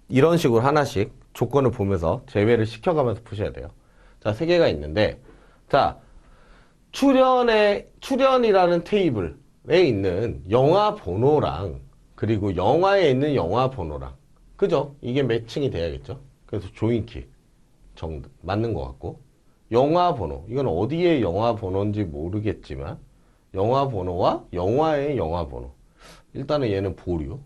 A: 이런 식으로 하나씩 조건을 보면서 제외를 시켜가면서 푸셔야 돼요. 자, 세 개가 있는데, 자, 출연이라는 테이블에 있는 영화 번호랑, 그리고 영화에 있는 영화 번호랑, 그죠? 이게 매칭이 돼야겠죠? 그래서 조인키. 맞는 것 같고. 영화 번호. 이건 어디에 영화 번호인지 모르겠지만, 영화 번호와 영화의 영화 번호. 일단은 얘는 보류.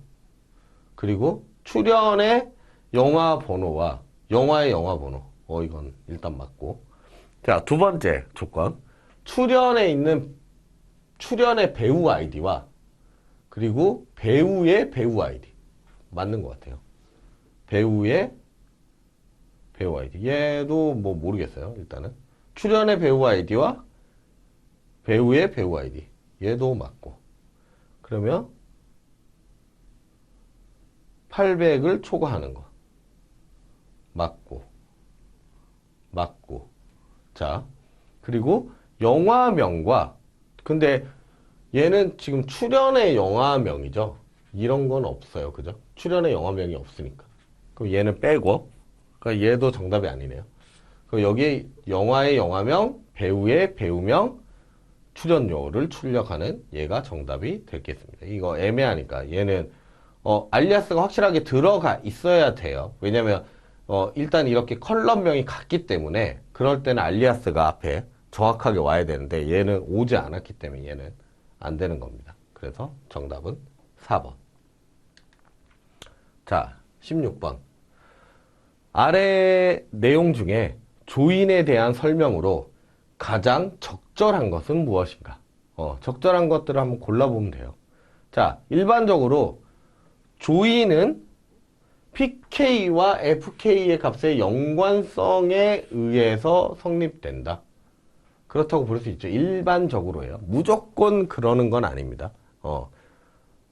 A: 그리고 출연의 영화 번호와 영화의 영화 번호. 이건 일단 맞고. 자, 두 번째 조건. 출연에 있는 출연의 배우 아이디와 그리고 배우의 배우 아이디. 맞는 것 같아요. 배우의 배우 아이디. 얘도 뭐 모르겠어요. 일단은. 출연의 배우 아이디와 배우의 배우 아이디. 얘도 맞고. 그러면 800을 초과하는 거. 맞고. 자, 그리고 영화명과, 근데 얘는 지금 출연의 영화명이죠. 이런 건 없어요. 그죠? 출연의 영화명이 없으니까. 그럼 얘는 빼고, 그러니까 얘도 정답이 아니네요. 그럼 여기 영화의 영화명, 배우의 배우명, 출연료를 출력하는 얘가 정답이 되겠습니다. 이거 애매하니까 얘는 알리아스가 확실하게 들어가 있어야 돼요. 왜냐면 일단 이렇게 컬럼명이 같기 때문에 그럴 때는 알리아스가 앞에 정확하게 와야 되는데 얘는 오지 않았기 때문에 얘는 안 되는 겁니다. 그래서 정답은 4번. 자, 16번. 아래 내용 중에 조인에 대한 설명으로 가장 적절한 것은 무엇인가? 적절한 것들을 한번 골라보면 돼요. 자, 일반적으로 조인은 PK와 FK의 값의 연관성에 의해서 성립된다. 그렇다고 볼 수 있죠. 일반적으로예요. 무조건 그러는 건 아닙니다.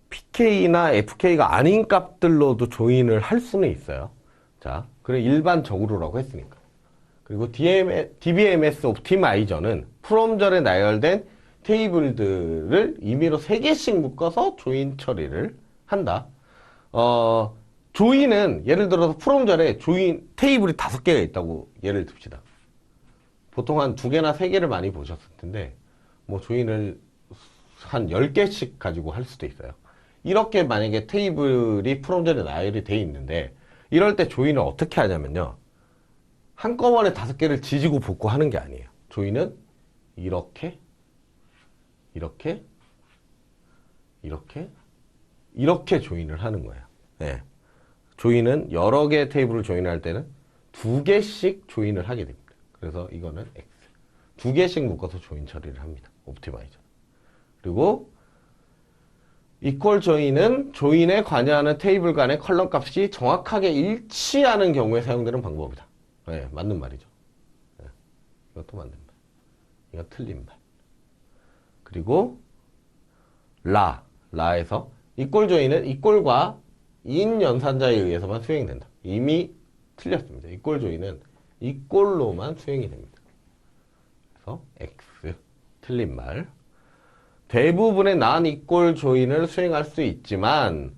A: PK나 FK가 아닌 값들로도 조인을 할 수는 있어요. 자, 그래 일반적으로라고 했으니까. 그리고 DBMS 옵티마이저는 프롬절에 나열된 테이블들을 임의로 3개씩 묶어서 조인 처리를 한다. 조인은 예를 들어서 프롬절에 조인 테이블이 5개가 있다고 예를 듭시다. 보통 한 2개나 3개를 많이 보셨을 텐데 뭐 조인을 한 10개씩 가지고 할 수도 있어요. 이렇게 만약에 테이블이 프롬절에 나열이 돼 있는데 이럴 때 조인을 어떻게 하냐면요. 한꺼번에 5개를 지지고 볶고 하는 게 아니에요. 조인은 이렇게 조인을 하는 거예요. 네. 조인은 여러 개의 테이블을 조인할 때는 2개씩 조인을 하게 됩니다. 그래서 이거는 X. 2개씩 묶어서 조인 처리를 합니다. 옵티마이저. 그리고 이퀄 조인은 조인에 관여하는 테이블 간의 컬럼 값이 정확하게 일치하는 경우에 사용되는 방법이다. 네, 맞는 말이죠. 네, 이것도 맞는 말. 이건 틀린 말. 그리고 라에서 이퀄 조인은 이퀄과 인 연산자에 의해서만 수행이 된다. 이미 틀렸습니다. 이꼴 조인은 이꼴로만 수행이 됩니다. 그래서 X 틀린 말. 대부분의 난 이꼴 조인을 수행할 수 있지만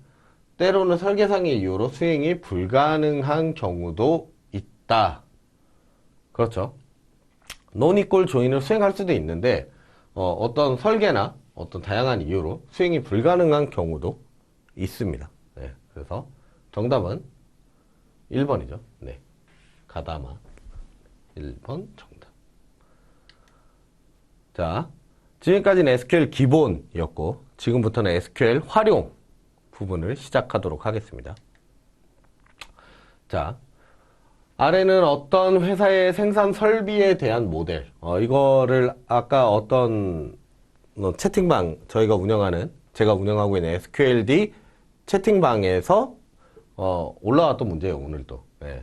A: 때로는 설계상의 이유로 수행이 불가능한 경우도 있다. 그렇죠. 논 이꼴 조인을 수행할 수도 있는데 어떤 설계나 어떤 다양한 이유로 수행이 불가능한 경우도 있습니다. 네, 그래서 정답은 1번이죠. 네, 가다마 1번 정답. 자, 지금까지는 SQL 기본이었고 지금부터는 SQL 활용 부분을 시작하도록 하겠습니다. 자, 아래는 어떤 회사의 생산 설비에 대한 모델, 이거를 아까 어떤 채팅방 제가 운영하고 있는 SQLD 채팅방에서 올라왔던 문제예요. 오늘도. 네.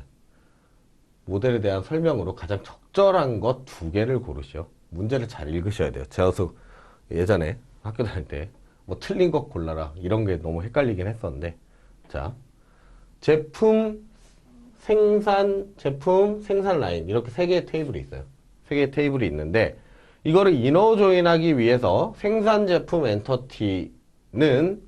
A: 모델에 대한 설명으로 가장 적절한 것 2개를 고르시오. 문제를 잘 읽으셔야 돼요. 제가 예전에 학교 다닐 때 뭐 틀린 것 골라라 이런 게 너무 헷갈리긴 했었는데, 자, 제품 생산 라인 이렇게 3개의 테이블이 있어요. 3개의 테이블이 있는데 이거를 이너 조인하기 위해서 생산 제품 엔터티는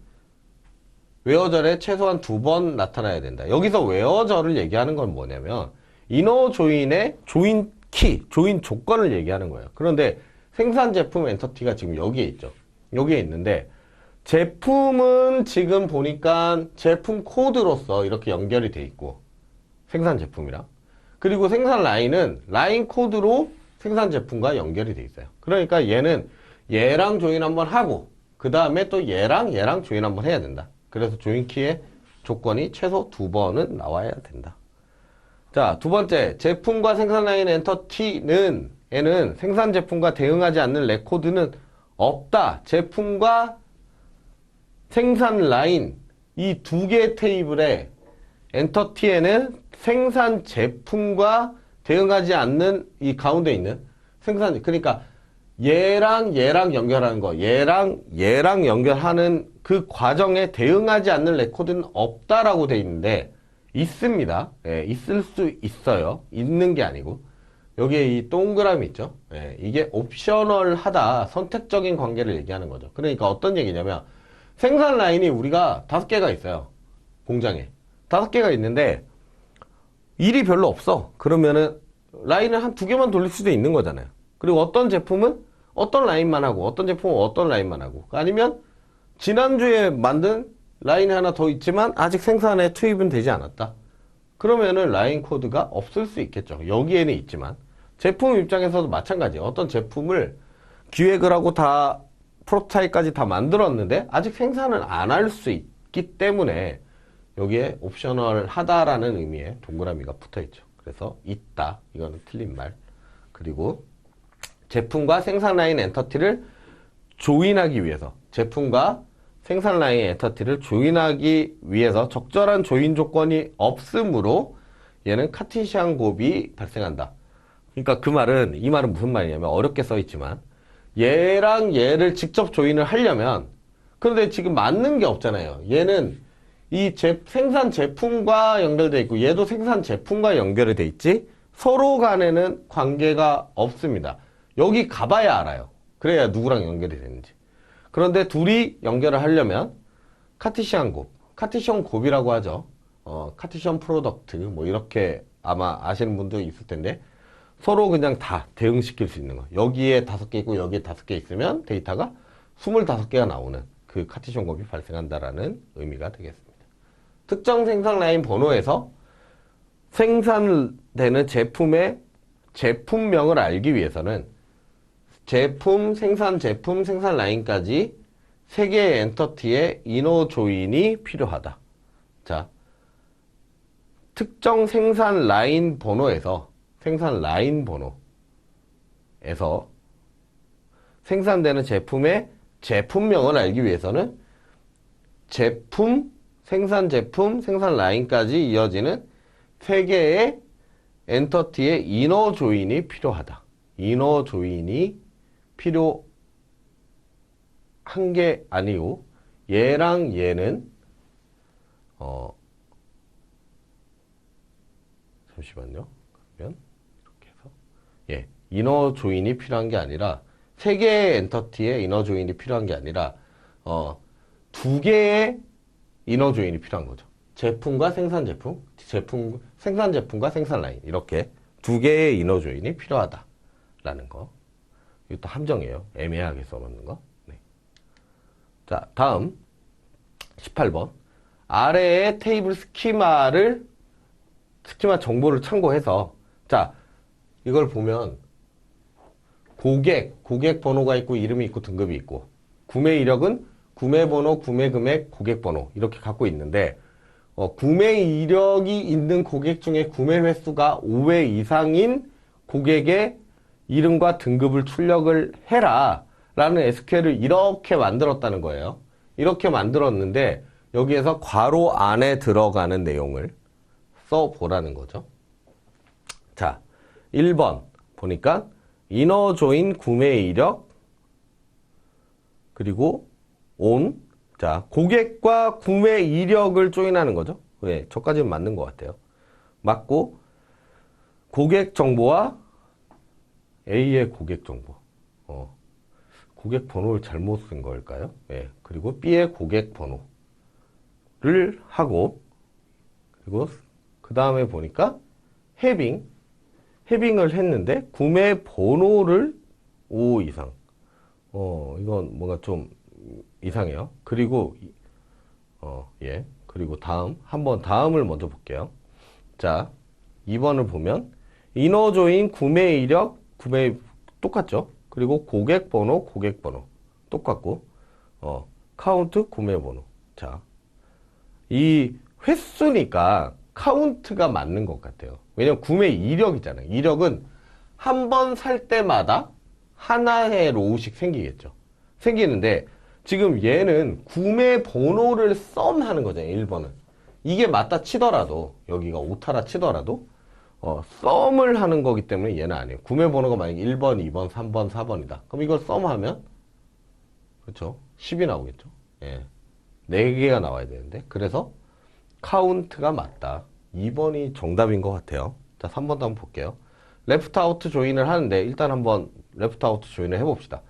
A: 웨어절에 최소한 2번 나타나야 된다. 여기서 웨어절을 얘기하는 건 뭐냐면 이너 조인의 조인 키, 조인 조건을 얘기하는 거예요. 그런데 생산 제품 엔터티가 지금 여기에 있죠. 여기에 있는데 제품은 지금 보니까 제품 코드로서 이렇게 연결이 돼 있고 생산 제품이랑, 그리고 생산 라인은 라인 코드로 생산 제품과 연결이 돼 있어요. 그러니까 얘랑 조인 한번 하고 그 다음에 또 얘랑 조인 한번 해야 된다. 그래서 조인 키의 조건이 최소 2번은 나와야 된다. 자, 2번째, 제품과 생산 라인 엔터티는 얘는 생산 제품과 대응하지 않는 레코드는 없다. 제품과 생산 라인 이 2개의 테이블에 엔터티에는 생산 제품과 대응하지 않는 이 가운데 있는 그러니까 얘랑 연결하는 거, 얘랑 연결하는 그 과정에 대응하지 않는 레코드는 없다라고 돼 있는데 있습니다. 예, 있을 수 있어요. 있는 게 아니고 여기에 이 동그라미 있죠. 예, 이게 옵셔널하다, 선택적인 관계를 얘기하는 거죠. 그러니까 어떤 얘기냐면 생산 라인이 우리가 5개가 있어요. 공장에 5개가 있는데 일이 별로 없어. 그러면은 라인을 한 2개만 돌릴 수도 있는 거잖아요. 그리고 어떤 제품은 어떤 라인만 하고 어떤 제품은 어떤 라인만 하고, 아니면 지난주에 만든 라인이 하나 더 있지만 아직 생산에 투입은 되지 않았다. 그러면은 라인 코드가 없을 수 있겠죠. 여기에는 있지만 제품 입장에서도 마찬가지예요. 어떤 제품을 기획을 하고 다 프로토타입까지 다 만들었는데 아직 생산을 안 할 수 있기 때문에 여기에 옵셔널 하다라는 의미의 동그라미가 붙어있죠. 그래서 있다. 이거는 틀린 말. 그리고 제품과 생산 라인 엔터티를 조인하기 위해서, 제품과 생산 라인 엔터티를 조인하기 위해서 적절한 조인 조건이 없으므로 얘는 카티시안 곱이 발생한다. 그러니까 이 말은 무슨 말이냐면 어렵게 써있지만 얘랑 얘를 직접 조인을 하려면, 그런데 지금 맞는 게 없잖아요. 얘는 이 생산 제품과 연결되어 있고 얘도 생산 제품과 연결이 돼 있지 서로 간에는 관계가 없습니다. 여기 가봐야 알아요. 그래야 누구랑 연결이 되는지. 그런데 둘이 연결을 하려면 카티시안 곱이라고 하죠. 카티시안 프로덕트 뭐 이렇게 아마 아시는 분도 있을 텐데 서로 그냥 다 대응시킬 수 있는 거. 여기에 5개 있고 여기에 5개 있으면 데이터가 25개가 나오는 그 카티시안 곱이 발생한다라는 의미가 되겠습니다. 특정 생산 라인 번호에서 생산되는 제품의 제품명을 알기 위해서는 제품, 생산 라인까지 3개의 엔터티의 이너 조인이 필요하다. 자, 특정 생산 라인 번호에서 생산되는 제품의 제품명을 알기 위해서는 생산 라인까지 이어지는 3개의 엔터티의 이너 조인이 필요하다. 이너 조인이 필요한 게 아니고 얘랑 얘는 잠시만요. 그러면 이렇게 해서 예, 이너 조인이 필요한 게 아니라 세 개의 엔터티에 이너 조인이 필요한 게 아니라 두 개의 이너 조인이 필요한 거죠. 제품과 생산 제품, 생산 제품과 생산 라인 이렇게 두 개의 이너 조인이 필요하다라는 거. 이것도 함정이에요. 애매하게 써놓는 거. 네. 자, 다음 18번. 아래의 테이블 스키마 정보를 참고해서 자, 이걸 보면 고객 번호가 있고 이름이 있고 등급이 있고 구매 이력은 구매 번호, 구매 금액, 고객 번호 이렇게 갖고 있는데 구매 이력이 있는 고객 중에 구매 횟수가 5회 이상인 고객의 이름과 등급을 출력을 해라 라는 SQL을 이렇게 만들었다는 거예요. 이렇게 만들었는데 여기에서 괄호 안에 들어가는 내용을 써보라는 거죠. 자, 1번 보니까 이너 조인 구매 이력 그리고 온 자, 고객과 구매 이력을 조인하는 거죠. 네, 저까지는 맞는 것 같아요. 맞고 고객 정보와 A의 고객 정보 고객 번호를 잘못 쓴 걸까요? 네, 그리고 B의 고객 번호를 하고 그리고 그 다음에 보니까 해빙을 했는데 구매 번호를 5 이상 이건 뭔가 좀 이상해요. 그리고 예. 그리고 다음을 먼저 볼게요. 자, 2번을 보면 이너 조인 구매 이력 똑같죠? 그리고 고객 번호 똑같고 카운트 구매 번호. 자, 이 횟수니까 카운트가 맞는 것 같아요. 왜냐면 구매 이력이잖아요. 이력은 한 번 살 때마다 하나의 로우씩 생기는데 지금 얘는 구매 번호를 썸하는 거잖아요. 1번은. 이게 맞다 치더라도 여기가 오타라 치더라도 썸을 하는 거기 때문에 얘는 아니에요. 구매 번호가 만약에 1번, 2번, 3번, 4번이다. 그럼 이걸 썸하면 그렇죠? 10이 나오겠죠. 예. 4개가 나와야 되는데 그래서 카운트가 맞다. 2번이 정답인 것 같아요. 자, 3번도 한번 볼게요. 레프트 아웃 조인을 하는데 일단 한번 레프트 아웃 조인을 해봅시다.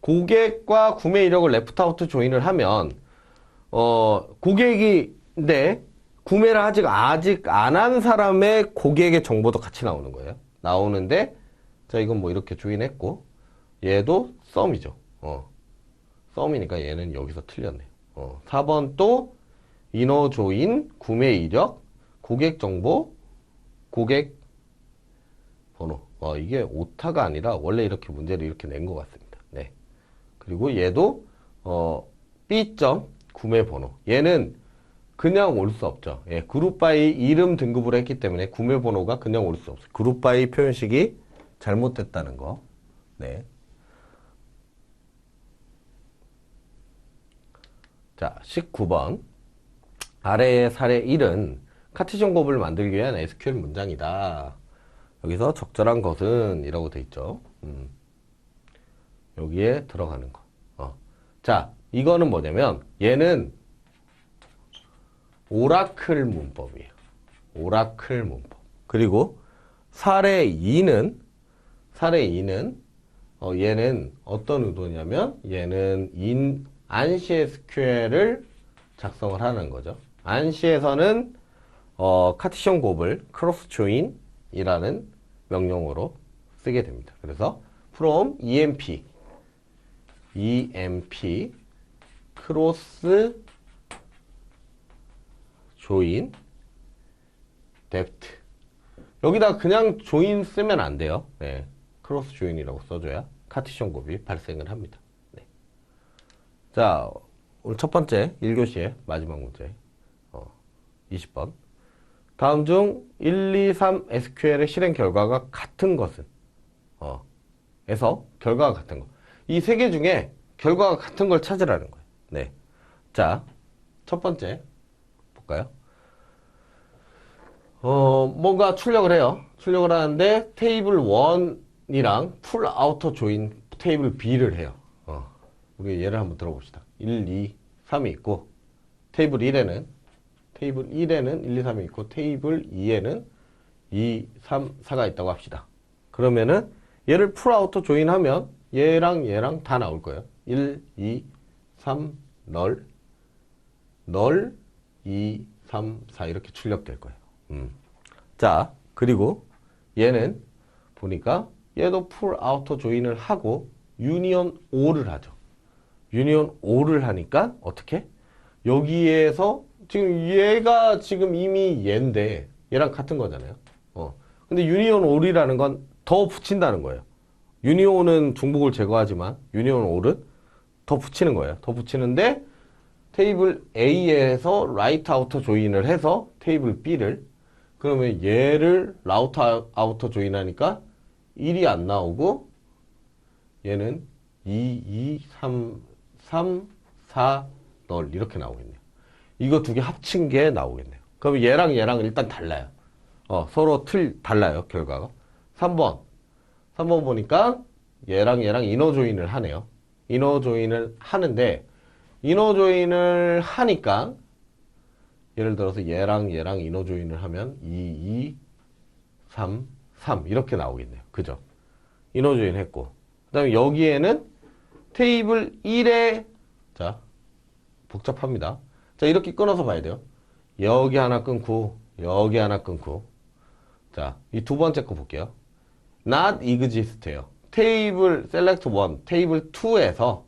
A: 고객과 구매 이력을 레프트 아웃 조인을 하면 고객인데 구매를 아직 안 한 사람의 고객의 정보도 같이 나오는 거예요. 나오는데 자, 이건 뭐 이렇게 조인했고 얘도 썸이죠. 썸이니까 얘는 여기서 틀렸네요. 4번 또 이너 조인 구매 이력 고객 정보 고객 번호 이게 오타가 아니라 원래 이렇게 문제를 이렇게 낸 것 같습니다. 네. 그리고 얘도 B.점 구매 번호 얘는 그냥 올 수 없죠. 예, 그룹 바이 이름 등급으로 했기 때문에 구매 번호가 그냥 올 수 없어요. 그룹 바이 표현식이 잘못됐다는 거. 네. 자, 19번. 아래의 사례 1은 카티전 곱을 만들기 위한 SQL 문장이다. 여기서 적절한 것은 이라고 돼 있죠. 여기에 들어가는 거. 자, 이거는 뭐냐면 얘는 오라클 문법이에요. 오라클 문법. 그리고 사례 2는 얘는 어떤 의도냐면 얘는 안시 SQL을 작성을 하는 거죠. 안시에서는 카티션 곱을 크로스 조인이라는 명령어로 쓰게 됩니다. 그래서 from EMP 크로스 조인 depth 여기다 그냥 조인 쓰면 안 돼요. 네, 크로스 조인이라고 써줘야 카티션 곱이 발생을 합니다. 네. 자, 오늘 첫 번째 1교시의 마지막 문제 20번 다음 중 1, 2, 3 SQL의 실행 결과가 같은 것은 에서 결과가 같은 거 이 세 개 중에 결과가 같은 걸 찾으라는 거예요. 네. 자, 첫 번째 볼까요? 뭔가 출력을 해요. 출력을 하는데 테이블 1이랑 풀 아우터 조인 테이블 B를 해요. 우리 예를 한번 들어봅시다. 1, 2, 3이 있고 테이블 1에는 테이블 1에는 1, 2, 3이 있고 테이블 2에는 2, 3, 4가 있다고 합시다. 그러면은 얘를 풀 아우터 조인하면 얘랑 얘랑 다 나올 거예요. 1, 2, 3, 널, 2, 3, 4 이렇게 출력될 거예요. 자, 그리고 얘는 보니까 얘도 풀 아우터 조인을 하고 유니온 오를 하죠. 유니온 오를 하니까 어떻게? 여기에서 지금 얘가 지금 이미 얘인데 얘랑 같은 거잖아요. 근데 유니온 올이라는 건 더 붙인다는 거예요. 유니온은 중복을 제거하지만 유니온 올은 더 붙이는 거예요. 더 붙이는데 테이블 A에서 라이트 아우터 조인을 해서 테이블 B를 그러면 얘를 라우터 아우터 조인하니까 1이 안 나오고 얘는 2, 3, 3, 4, 널 이렇게 나오겠네요. 이거 두 개 합친 게 나오겠네요. 그럼 얘랑 얘랑 일단 달라요. 서로 달라요, 결과가. 3번 보니까 얘랑 얘랑 이너 조인을 하네요. 이너 조인을 하는데 이너 조인을 하니까 예를 들어서 얘랑 얘랑 이너 조인을 하면 2, 3, 3 이렇게 나오겠네요. 그죠? 이너 조인 했고 그 다음에 여기에는 테이블 1에 자 복잡합니다. 자 이렇게 끊어서 봐야 돼요. 여기 하나 끊고 여기 하나 끊고 자 이 두 번째 거 볼게요. not exist예요. 테이블 select 1, 테이블 2에서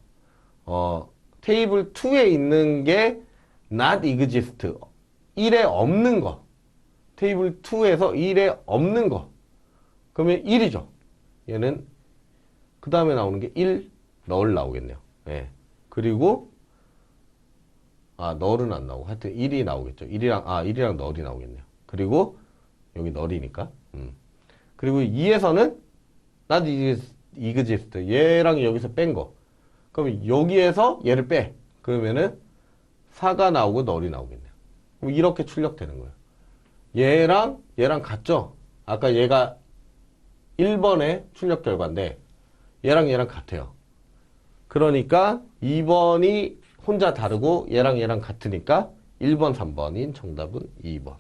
A: 테이블 2에 있는 게 not exist 1에 없는 거 테이블 2에서 1에 없는 거 그러면 1이죠. 얘는 그 다음에 나오는 게 1, 널 나오겠네요. 예. 그리고 널은 안 나오고 하여튼 1이 나오겠죠. 1이랑 널이 나오겠네요. 그리고 여기 널이니까 그리고 2에서는 not exist 얘랑 여기서 뺀 거 그럼 여기에서 얘를 빼 그러면은 4가 나오고 널이 나오겠네요. 그럼 이렇게 출력되는 거예요. 얘랑 얘랑 같죠? 아까 얘가 1번의 출력 결과인데 얘랑 얘랑 같아요. 그러니까 2번이 혼자 다르고 얘랑 얘랑 같으니까 1번, 3번인 정답은 2번.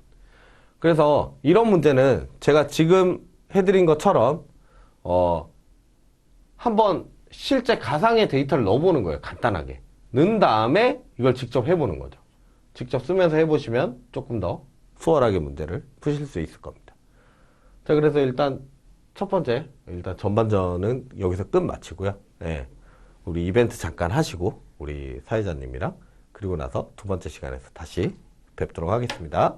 A: 그래서 이런 문제는 제가 지금 해드린 것처럼 한번 실제 가상의 데이터를 넣어보는 거예요. 간단하게. 넣은 다음에 이걸 직접 해보는 거죠. 직접 쓰면서 해보시면 조금 더 수월하게 문제를 푸실 수 있을 겁니다. 자, 그래서 일단 첫 번째, 일단 전반전은 여기서 끝 마치고요. 네, 우리 이벤트 잠깐 하시고 우리 사회자님이랑 그리고 나서 두 번째 시간에서 다시 뵙도록 하겠습니다.